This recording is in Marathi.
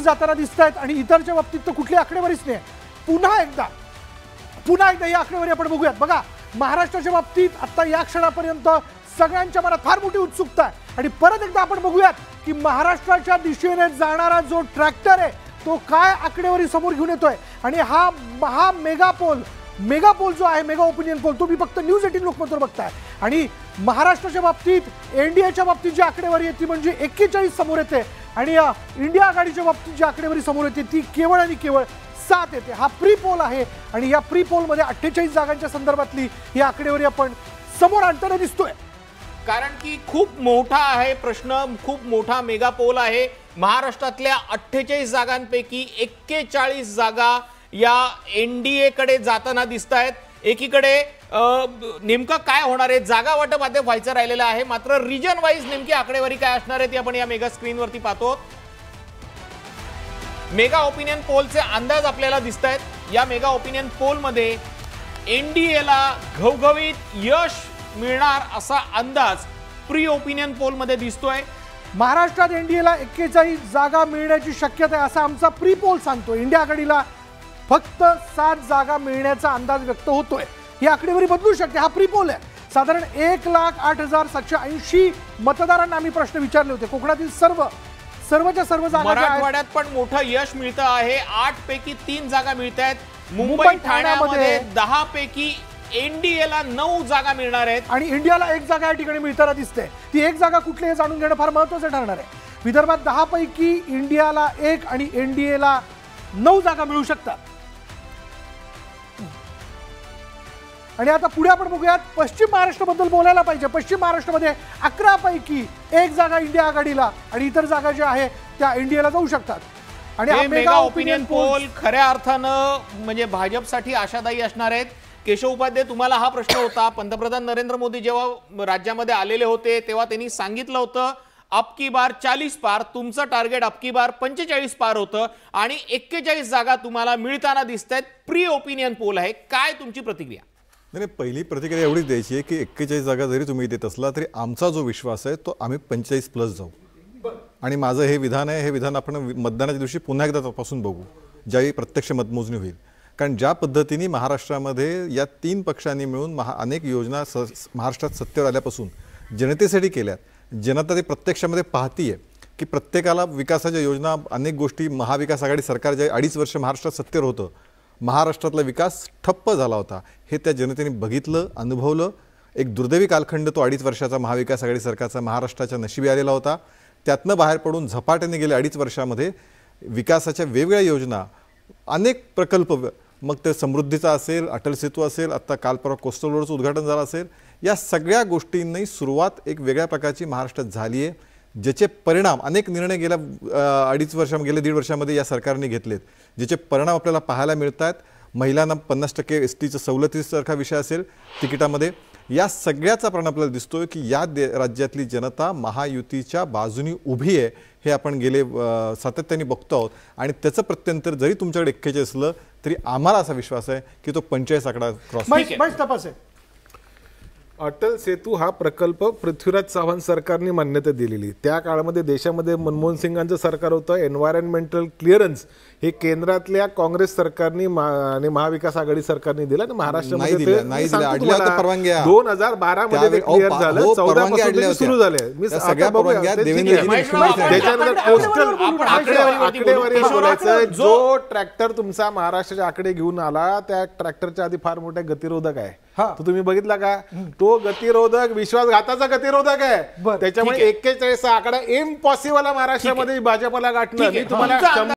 जाताना दिसत आहेत आणि इतरच्या बाबतीत तर कुठली आकडेवारीच नाही. पुन्हा एकदा ही आकडेवारी आपण बघूयात. बघा, महाराष्ट्राच्या बाबतीत आता या क्षणापर्यंत सगळ्यांच्या मनात फार मोठी उत्सुकता आहे आणि परत एकदा आपण बघूयात की महाराष्ट्राच्या दिशेने जाणारा जो ट्रॅक्टर आहे तो काय आकडेवारी समोर घेऊन येतोय. आणि हा मेगा पोल जो आहे, मेगा ओपिनियन पोल, तो मी फक्त न्यूज 18 लोकमतवर बघताय. आणि महाराष्ट्राच्या बाबतीत एनडीएच्या बाबतीत जी आकडेवारी आहे ती म्हणजे 41 समोर येते आणि इंडिया आघाडीच्या बाबतीत जी आकडेवारी समोर येते ती केवळ आणि केवळ 7 येते. हा प्री पोल आहे आणि या प्री पोलमध्ये 48 जागांच्या संदर्भातली ही आकडेवारी आपण समोर आणताना दिसतोय. कारण की खूप मोठा आहे प्रश्न, खूप मोठा मेगा पोल आहे. महाराष्ट्रातल्या 48 जागांपैकी 41 जागा या एनडीए कडे जाताना दिसत आहेत. एकीकडे नेमकं काय होणार आहे, जागा वाटप अद्याप व्हायचं राहिलेलं आहे. मात्र रिजन वाईज नेमकी आकडेवारी काय असणार आहे ती आपण या मेगा स्क्रीनवरती पाहतो. मेगा ओपिनियन पोलचे अंदाज आपल्याला दिसत आहेत. या मेगा ओपिनियन पोलमध्ये एनडीएला घवघवीत यश मिळणार असा अंदाज प्री ओपिनियन पोलमध्ये दिसतोय. महाराष्ट्रात एनडीएला 41 जागा मिळण्याची शक्यता आहे असं आमचा प्री पोल सांगतो. इंडिया आघाडीला फक्त 7 जागा मिळण्याचा अंदाज व्यक्त होतोय. ही आकडेवारी बदलू शकते. हा प्री पोल आहे. साधारण 1,08,780 मतदारांना आम्ही प्रश्न विचारले होते. कोकणातील सर्वच्या सर्व जागा, मराठवाड्यात पण मोठं यश मिळतं आहे. 8 पैकी 3 जागा मिळत आहेत. मुंबई ठाण्यामध्ये 10 पैकी एनडीएला 9 जागा मिळणार आहेत आणि इंडियाला 1 जागा या ठिकाणी मिळताना दिसते. ती 1 जागा कुठली हे जाणून घेणं फार महत्त्वाचं ठरणार आहे. विदर्भात 10 पैकी इंडियाला 1 आणि एनडीएला 9 जागा मिळू शकतात. आणि आता पुढे आपण बघूयात पश्चिम महाराष्ट्राबद्दल बोलायला पाहिजे. पश्चिम महाराष्ट्रामध्ये 11 पैकी 1 जागा इंडिया आघाडीला आणि इतर जागा ज्या आहेत त्या एनडीएला जाऊ शकतात. आणि हे मेगा ओपिनियन पोल खऱ्या अर्थानं म्हणजे भाजपसाठी आशादायी असणार आहेत. केशव उपाध्याय, तुम्हाला हा प्रश्न होता. पंतप्रधान नरेंद्र मोदी जेव्हा राज्यामध्ये आलेले होते तेव्हा त्यांनी सांगितलं होतं अबकी बार 40 पार, तुमचं टार्गेट अबकी बार 45 पार होतं आणि 41 जागा तुम्हाला मिळताना दिसत आहेत. प्री ओपिनियन पोल आहे, काय तुमची प्रतिक्रिया? नाही, पहिली प्रतिक्रिया एवढीच द्यायची आहे की 41 जागा जरी तुम्ही देत असला तरी आमचा जो विश्वास आहे तो आम्ही 45+ जाऊ. आणि माझं हे विधान आहे, हे विधान आपण मतदानाच्या दिवशी पुन्हा एकदा तपासून बघू ज्यावेळी प्रत्यक्ष मतमोजणी होईल. कारण ज्या पद्धतीने महाराष्ट्रामध्ये या 3 पक्षांनी मिळून अनेक योजना महाराष्ट्रात सत्तेवर आल्यापासून जनतेसाठी केल्यात. जनता ते प्रत्यक्षामध्ये पाहतीये की प्रत्येकाला विकासाच्या योजना, अनेक गोष्टी. महाविकास आघाडी सरकार जे 2.5 वर्ष महाराष्ट्रात सत्तेवर होतं, महाराष्ट्रातला विकास ठप्प झाला होता. हे त्या जनतेने बघितलं, अनुभवलं. एक दुर्दैवी कालखंड तो 2.5 वर्षाचा महाविकास आघाडी सरकारचा महाराष्ट्राच्या नशिबी आलेला होता. त्यातनं बाहेर पडून झपाट्याने गेल्या 2.5 वर्षामध्ये विकासाच्या वेगवेगळ्या योजना, अनेक प्रकल्प, मग ते समृद्धीचा असेल, अटल सेतू असेल, आत्ता काल परवा कोस्टल रोडचं उद्घाटन झालं असेल, या सगळ्या गोष्टींनी सुरुवात एक वेगळ्या प्रकारची महाराष्ट्रात झाली आहे. ज्याचे परिणाम अनेक निर्णय गेल्या 1.5 वर्षामध्ये या सरकारने घेतलेत, ज्याचे परिणाम आपल्याला पाहायला मिळत आहेत. महिलांना 50% STचं सवलतीसारखा विषय असेल तिकिटामध्ये, या सगळ्याचा परिणाम आपल्याला दिसतोय की या राज्यातली जनता महायुतीच्या बाजूनी उभी आहे. हे आपण गेले सातत्याने बघतो आहोत आणि त्याचं प्रत्यंतर जरी तुमच्याकडे 41 असलं तरी आम्हाला असा विश्वास आहे की तो 45 आकडा क्रॉस. अटल सेतू हा प्रकल्प पृथ्वीराज चव्हाण सरकारने मान्यता दिलेली. त्या काळामध्ये देशामध्ये मनमोहन सिंगांचं सरकार होतं. एन्व्हायरमेंटल क्लिअरन्स हे केंद्रातल्या काँग्रेस सरकारने आणि महाविकास आघाडी सरकारने दिलं आणि महाराष्ट्रामध्ये 2012 मध्ये ते क्लिअर झालं. 14 पासून सुरू झाले. त्याच्यानंतर कोस्टल आकडेवारी बोलायचं, जो ट्रॅक्टर तुमचा महाराष्ट्राचे आकडे घेऊन आला त्या ट्रॅक्टरच्या आधी फार मोठा गतिरोधक आहे. तो तुम्ही बघितला का? तो गतिरोधक विश्वासघाताचा गतिरोधक आहे. त्याच्यामुळे 41 आकडा इम्पॉसिबल आहे महाराष्ट्रामध्ये भाजपला गाठणं. मी तुम्हाला